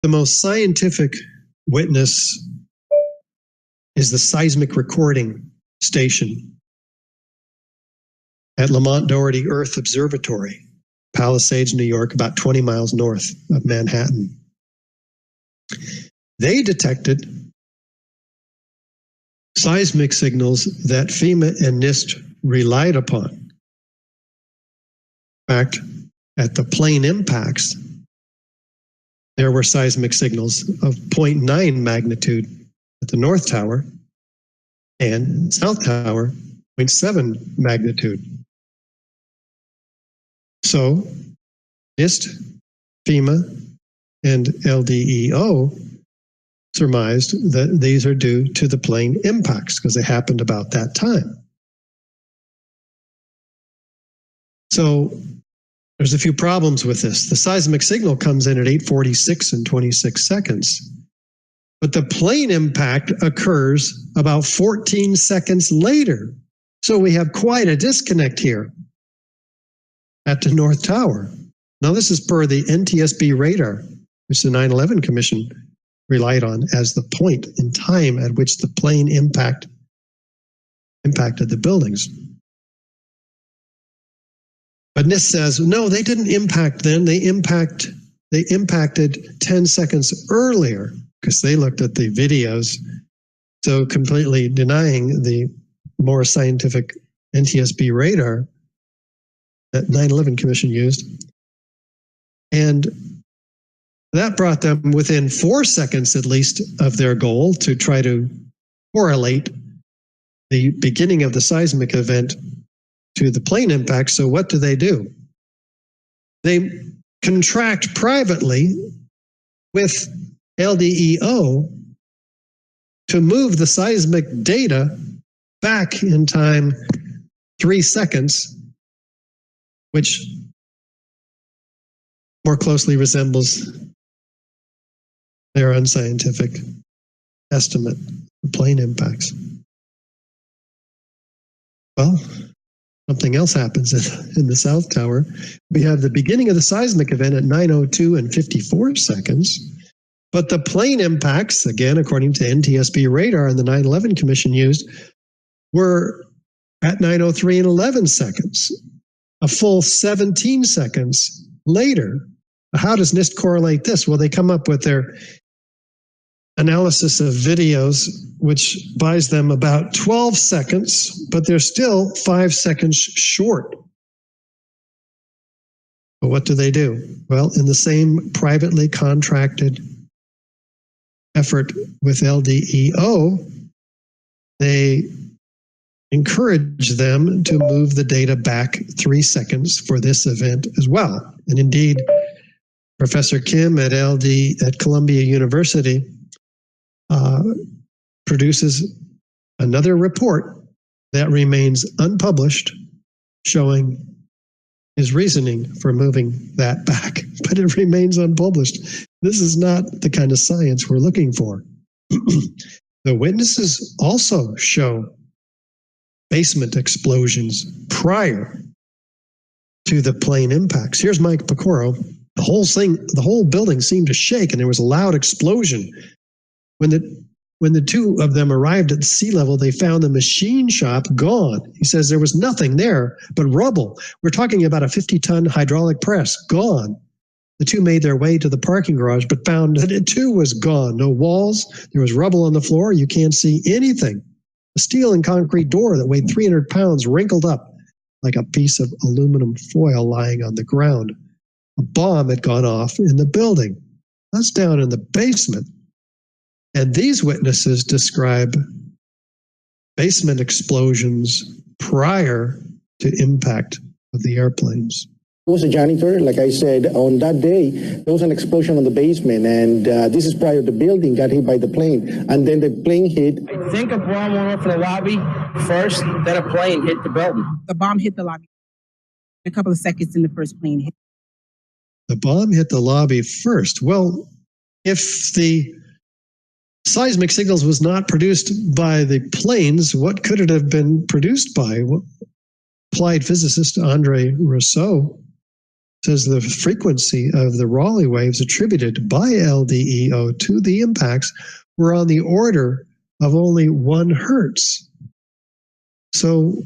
The most scientific witness is the seismic recording station at Lamont Doherty Earth Observatory, Palisades, New York, about 20 miles north of Manhattan. They detected seismic signals that FEMA and NIST relied upon. In fact, at the plane impacts, there were seismic signals of 0.9 magnitude at the North Tower and South Tower, 0.7 magnitude. So NIST, FEMA, and LDEO surmised that these are due to the plane impacts because they happened about that time. So there's a few problems with this. The seismic signal comes in at 8:46 and 26 seconds, but the plane impact occurs about 14 seconds later. So we have quite a disconnect here at the North Tower. Now this is per the NTSB radar, which the 9/11 Commission relied on as the point in time at which the plane impacted the buildings. But NIST says, no, they didn't impact then. They impacted 10 seconds earlier because they looked at the videos, so completely denying the more scientific NTSB radar that 9/11 Commission used. And that brought them within 4 seconds at least of their goal to try to correlate the beginning of the seismic event to the plane impact. So what do? They contract privately with LDEO to move the seismic data back in time 3 seconds, which more closely resembles their unscientific estimate of plane impacts. Well, something else happens in the South Tower. We have the beginning of the seismic event at 9:02 and 54 seconds, but the plane impacts, again, according to NTSB radar and the 9/11 Commission used, were at 9:03 and 11 seconds, a full 17 seconds later. How does NIST correlate this? Well, they come up with their analysis of videos, which buys them about 12 seconds, but they're still 5 seconds short. But what do? Well, in the same privately contracted effort with LDEO, they encourage them to move the data back 3 seconds for this event as well. And indeed, Professor Kim at Columbia University produces another report that remains unpublished, showing his reasoning for moving that back, but it remains unpublished. This is not the kind of science we're looking for. The witnesses also show basement explosions prior to the plane impacts. Here's Mike Pecoro. The whole building seemed to shake, and there was a loud explosion. When the two of them arrived at sea level, they found the machine shop gone. He says there was nothing there but rubble. We're talking about a 50-ton hydraulic press, gone. The two made their way to the parking garage, but found that it too was gone. No walls, there was rubble on the floor, you can't see anything. A steel and concrete door that weighed 300 pounds wrinkled up like a piece of aluminum foil lying on the ground. A bomb had gone off in the building. That's down in the basement. And these witnesses describe basement explosions prior to impact of the airplanes. I was a janitor. Like I said, on that day, there was an explosion on the basement, and this is prior to the building got hit by the plane, and then the plane hit. I think a bomb went off in the lobby first, then a plane hit the building. The bomb hit the lobby. A couple of seconds in the first plane hit. The bomb hit the lobby first. Well, if the seismic signals was not produced by the planes, what could it have been produced by? Applied physicist Andre Rousseau says the frequency of the Raleigh waves attributed by LDEO to the impacts were on the order of only 1 hertz. So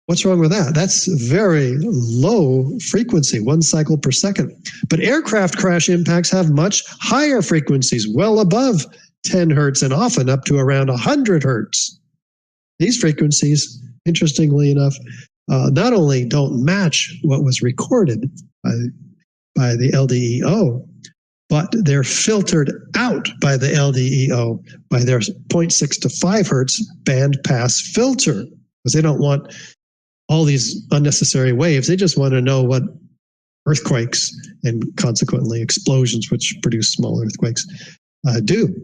what's wrong with that? That's very low frequency, 1 cycle per second. But aircraft crash impacts have much higher frequencies, well above 10 hertz and often up to around 100 hertz. These frequencies, interestingly enough, not only don't match what was recorded by the LDEO, but they're filtered out by the LDEO by their 0.6 to 5 hertz band pass filter, because they don't want all these unnecessary waves. They just want to know what earthquakes and consequently explosions, which produce small earthquakes, do.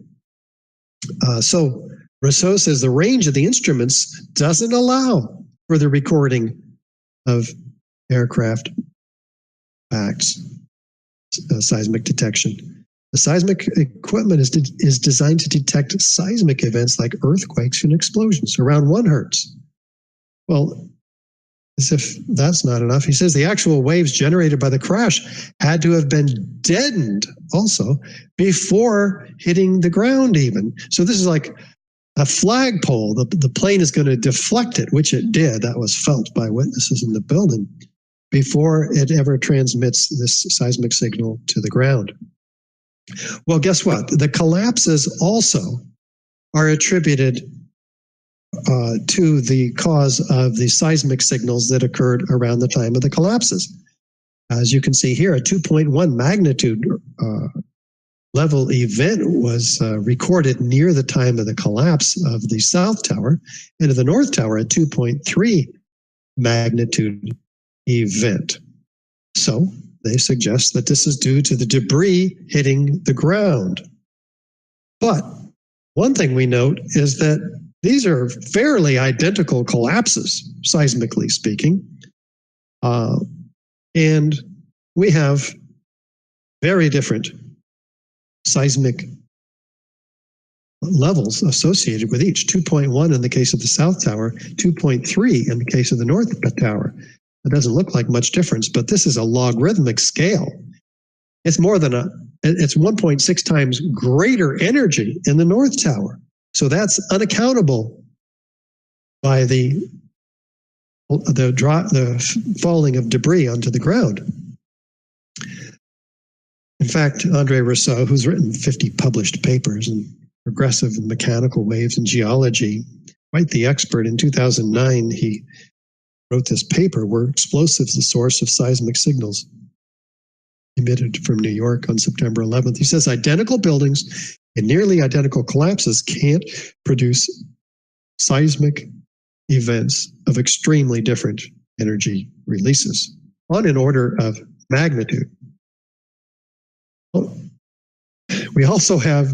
So Rousseau says the range of the instruments doesn't allow for the recording of aircraft impacts, seismic detection. The seismic equipment is designed to detect seismic events like earthquakes and explosions around 1 hertz. Well, as if that's not enough, he says the actual waves generated by the crash had to have been deadened also before hitting the ground even. So this is like a flagpole. The plane is going to deflect it, which it did. That was felt by witnesses in the building before it ever transmits this seismic signal to the ground. Well, guess what? The collapses also are attributed to the cause of the seismic signals that occurred around the time of the collapses. As you can see here, a 2.1 magnitude level event was recorded near the time of the collapse of the South Tower, and of the North Tower, a 2.3 magnitude event. So they suggest that this is due to the debris hitting the ground. But one thing we note is that these are fairly identical collapses, seismically speaking. And we have very different seismic levels associated with each. 2.1 in the case of the South Tower, 2.3 in the case of the North Tower. It doesn't look like much difference, but this is a logarithmic scale. It's more than it's 1.6 times greater energy in the North Tower. So that's unaccountable by the falling of debris onto the ground. In fact, Andre Rousseau, who's written 50 published papers in progressive and mechanical waves and geology, quite the expert, in 2009, he wrote this paper, Were Explosives the Source of Seismic Signals? Emitted from New York on September 11th. He says identical buildings and nearly identical collapses can't produce seismic events of extremely different energy releases on an order of magnitude. We also have,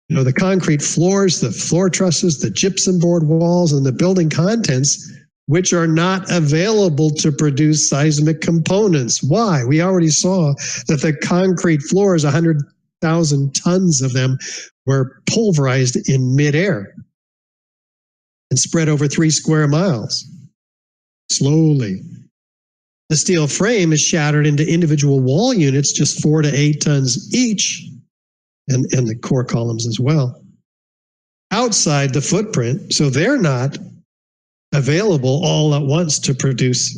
the concrete floors, the floor trusses, the gypsum board walls, and the building contents, which are not available to produce seismic components. Why? We already saw that the concrete floors, 100,000 tons of them, were pulverized in midair and spread over 3 square miles, slowly. The steel frame is shattered into individual wall units, just 4 to 8 tons each, and the core columns as well, outside the footprint, so they're not available all at once to produce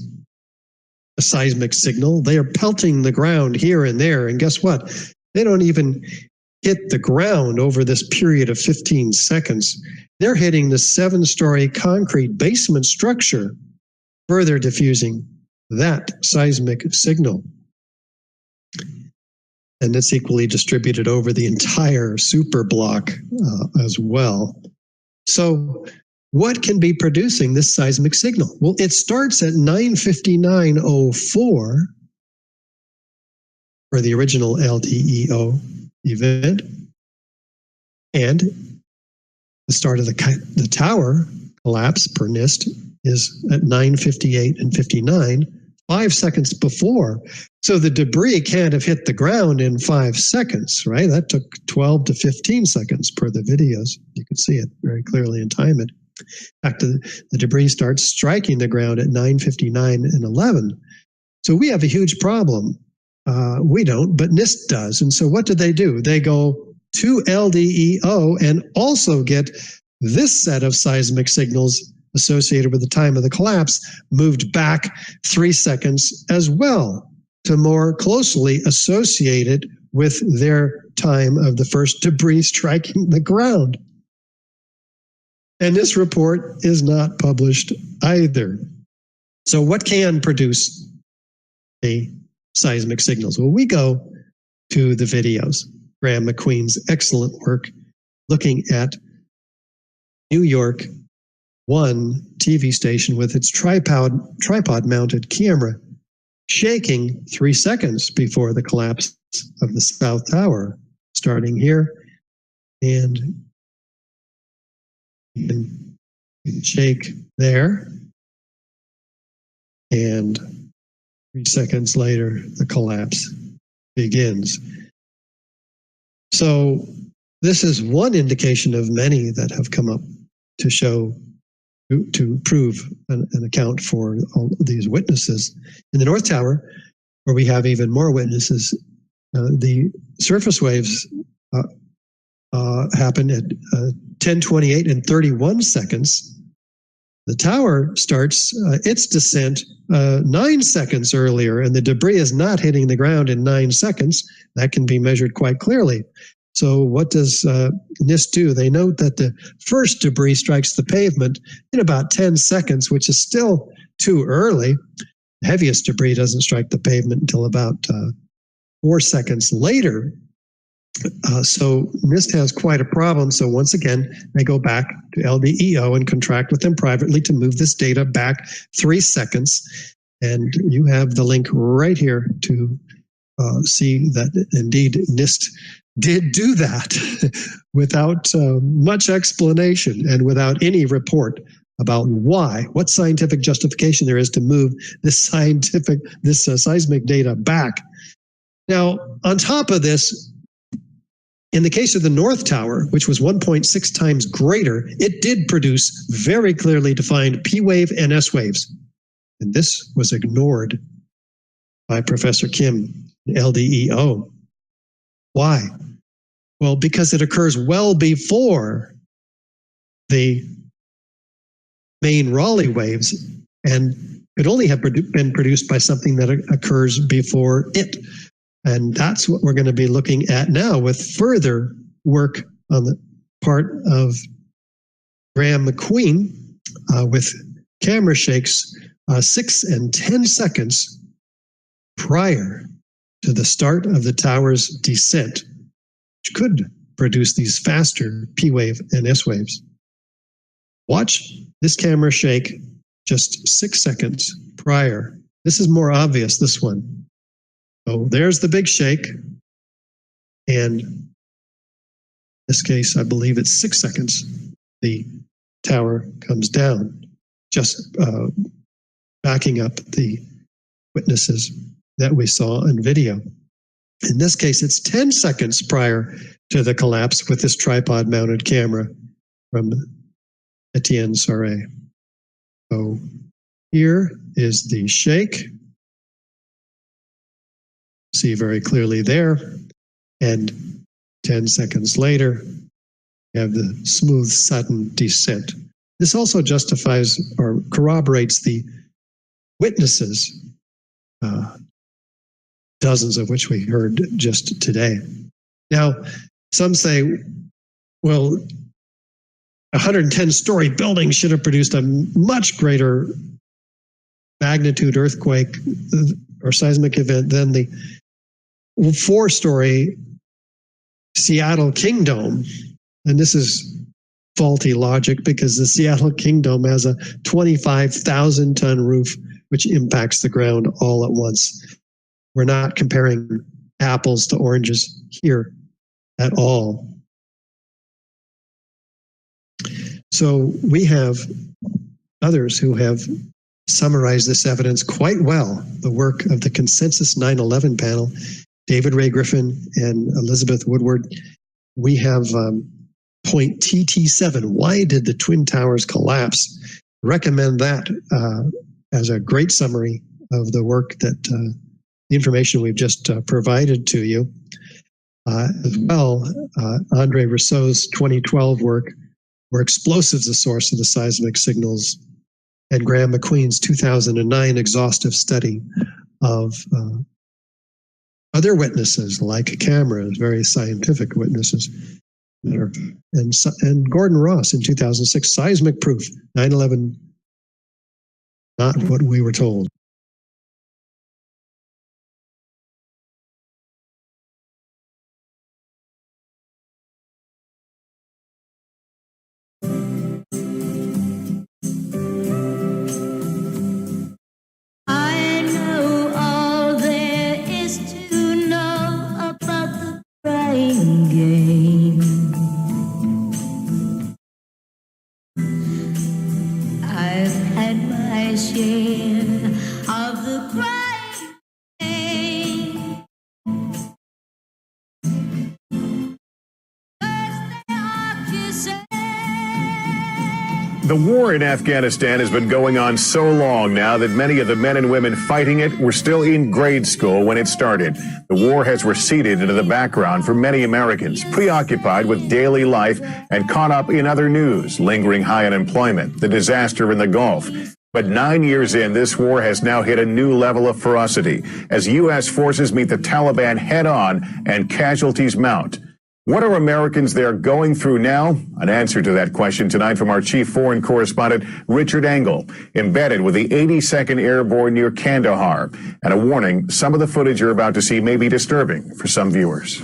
a seismic signal. They are pelting the ground here and there, and guess what? They don't even hit the ground over this period of 15 seconds. They're hitting the 7-story concrete basement structure, further diffusing that seismic signal. And it's equally distributed over the entire superblock as well. So what can be producing this seismic signal? Well, it starts at 9:59:04 for the original LDEO event, and the start of the tower collapse per NIST is at 9:58:59, 5 seconds before. So the debris can't have hit the ground in 5 seconds, right? That took 12 to 15 seconds per the videos. You can see it very clearly and time it. In fact, the debris starts striking the ground at 9:59:11. So we have a huge problem. We don't, but NIST does. And so what do? They go to LDEO and also get this set of seismic signals associated with the time of the collapse moved back 3 seconds as well to more closely associate it with their time of the first debris striking the ground. And this report is not published either. So what can produce the seismic signals? Well, we go to the videos. Graham McQueen's excellent work looking at New York One TV station with its tripod-mounted camera shaking 3 seconds before the collapse of the South Tower, starting here, and you can shake there, and 3 seconds later, the collapse begins. So this is one indication of many that have come up to show, to prove an account for all these witnesses. In the North Tower, where we have even more witnesses, the surface waves happen at 10:28 and 31 seconds. The tower starts its descent 9 seconds earlier, and the debris is not hitting the ground in 9 seconds. That can be measured quite clearly. So what does NIST do? They note that the first debris strikes the pavement in about 10 seconds, which is still too early. The heaviest debris doesn't strike the pavement until about 4 seconds later. So NIST has quite a problem. So once again, they go back to LDEO and contract with them privately to move this data back 3 seconds. And you have the link right here to see that indeed NIST did do that without much explanation and without any report about why, what scientific justification there is to move this seismic data back. Now, on top of this, in the case of the North Tower, which was 1.6 times greater, it did produce very clearly defined P wave and S waves. And this was ignored by Professor Kim, LDEO. Why? Well, because it occurs well before the main Raleigh waves and could only have been produced by something that occurs before it. And that's what we're going to be looking at now with further work on the part of Graham McQueen with camera shakes 6 and 10 seconds prior to the start of the tower's descent, which could produce these faster P wave and S waves. Watch this camera shake just 6 seconds prior. This is more obvious, this one. So there's the big shake. And in this case, I believe it's 6 seconds. The tower comes down, just backing up the witnesses that we saw in video. In this case, it's 10 seconds prior to the collapse with this tripod-mounted camera from Etienne Sarré. So here is the shake. See very clearly there. And 10 seconds later, you have the smooth, sudden descent. This also justifies or corroborates the witnesses, dozens of which we heard just today. Now, some say, well, a 110-story building should have produced a much greater magnitude earthquake or seismic event than the 4-story Seattle Kingdom. And this is faulty logic because the Seattle Kingdom has a 25,000-ton roof, which impacts the ground all at once. We're not comparing apples to oranges here at all. So we have others who have summarized this evidence quite well. The work of the Consensus 9/11 panel, David Ray Griffin and Elizabeth Woodward. We have point TT7. Why did the Twin Towers collapse? Recommend that as a great summary of the work that the information we've just provided to you. As well, Andre Rousseau's 2012 work, where explosives are the source of the seismic signals, and Graham McQueen's 2009 exhaustive study of other witnesses like cameras, very scientific witnesses, and Gordon Ross in 2006, seismic proof, 9/11, not what we were told. The war in Afghanistan has been going on so long now that many of the men and women fighting it were still in grade school when it started. The war has receded into the background for many Americans, preoccupied with daily life and caught up in other news, lingering high unemployment, the disaster in the Gulf. But 9 years in, this war has now hit a new level of ferocity as U.S. forces meet the Taliban head-on and casualties mount. What are Americans there going through now? An answer to that question tonight from our chief foreign correspondent, Richard Engel, embedded with the 82nd Airborne near Kandahar. And a warning, some of the footage you're about to see may be disturbing for some viewers.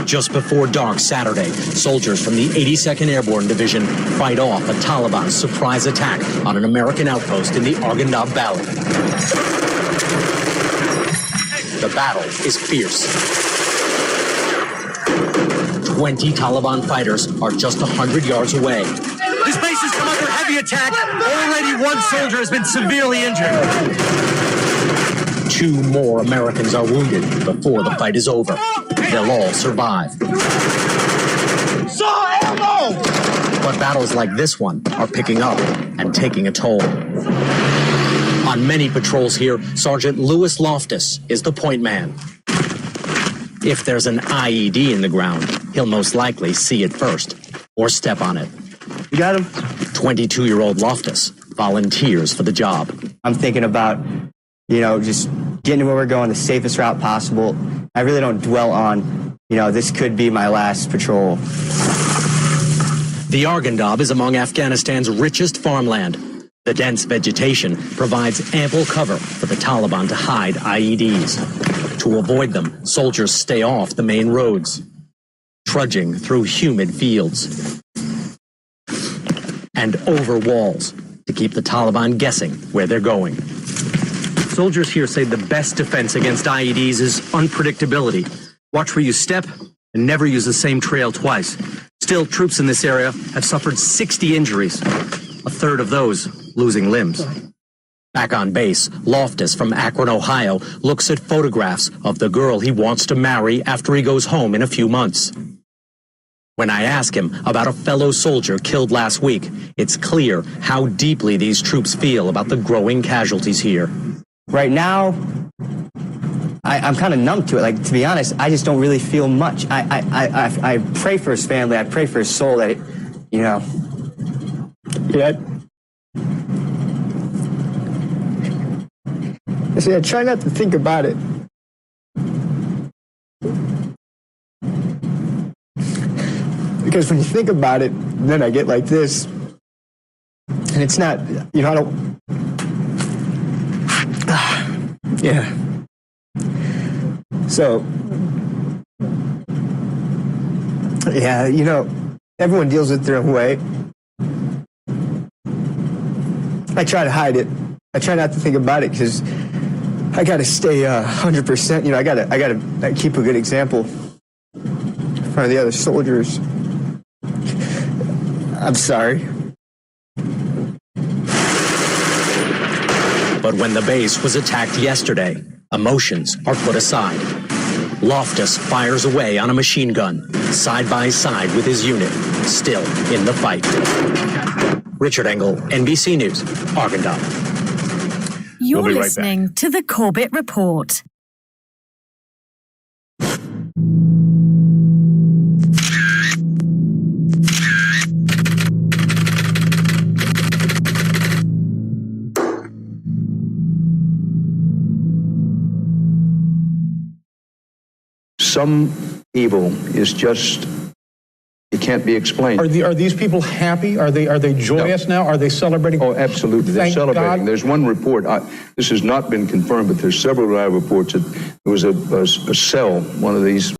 Just before dark Saturday, soldiers from the 82nd Airborne Division fight off a Taliban surprise attack on an American outpost in the Arghandab Valley. The battle is fierce. 20 Taliban fighters are just 100 yards away. This base has come under heavy attack. Already one soldier has been severely injured. 2 more Americans are wounded before the fight is over. They'll all survive. But battles like this one are picking up and taking a toll. On many patrols here, Sergeant Lewis Loftus is the point man. If there's an IED in the ground, he'll most likely see it first or step on it. You got him? 22-year-old Loftus volunteers for the job. I'm thinking about, just getting to where we're going the safest route possible. I really don't dwell on, this could be my last patrol. The Arghandab is among Afghanistan's richest farmland. The dense vegetation provides ample cover for the Taliban to hide IEDs. To avoid them, soldiers stay off the main roads, trudging through humid fields and over walls to keep the Taliban guessing where they're going. Soldiers here say the best defense against IEDs is unpredictability. Watch where you step and never use the same trail twice. Still, troops in this area have suffered 60 injuries, a third of those losing limbs. Back on base, Loftus from Akron, Ohio, looks at photographs of the girl he wants to marry after he goes home in a few months. When I ask him about a fellow soldier killed last week, it's clear how deeply these troops feel about the growing casualties here. Right now, I'm kind of numb to it. To be honest, I just don't really feel much. I pray for his family. I pray for his soul that, Yeah. I try not to think about it. Because when you think about it, then I get like this. And it's not, I don't... Yeah. So, yeah, everyone deals with their own way. I try to hide it. I try not to think about it because I got to stay 100%. I got to keep a good example in front of the other soldiers. I'm sorry. But when the base was attacked yesterday, emotions are put aside. Loftus fires away on a machine gun, side by side with his unit, still in the fight. Richard Engel, NBC News, Arghandab. We'll be right back. listening to the Corbett Report. Some evil is just, it can't be explained. Are these people happy? Are they joyous now? Are they celebrating? Oh, absolutely. They're Thank celebrating. God. There's one report. This has not been confirmed, but there's several live reports that there was a cell, one of these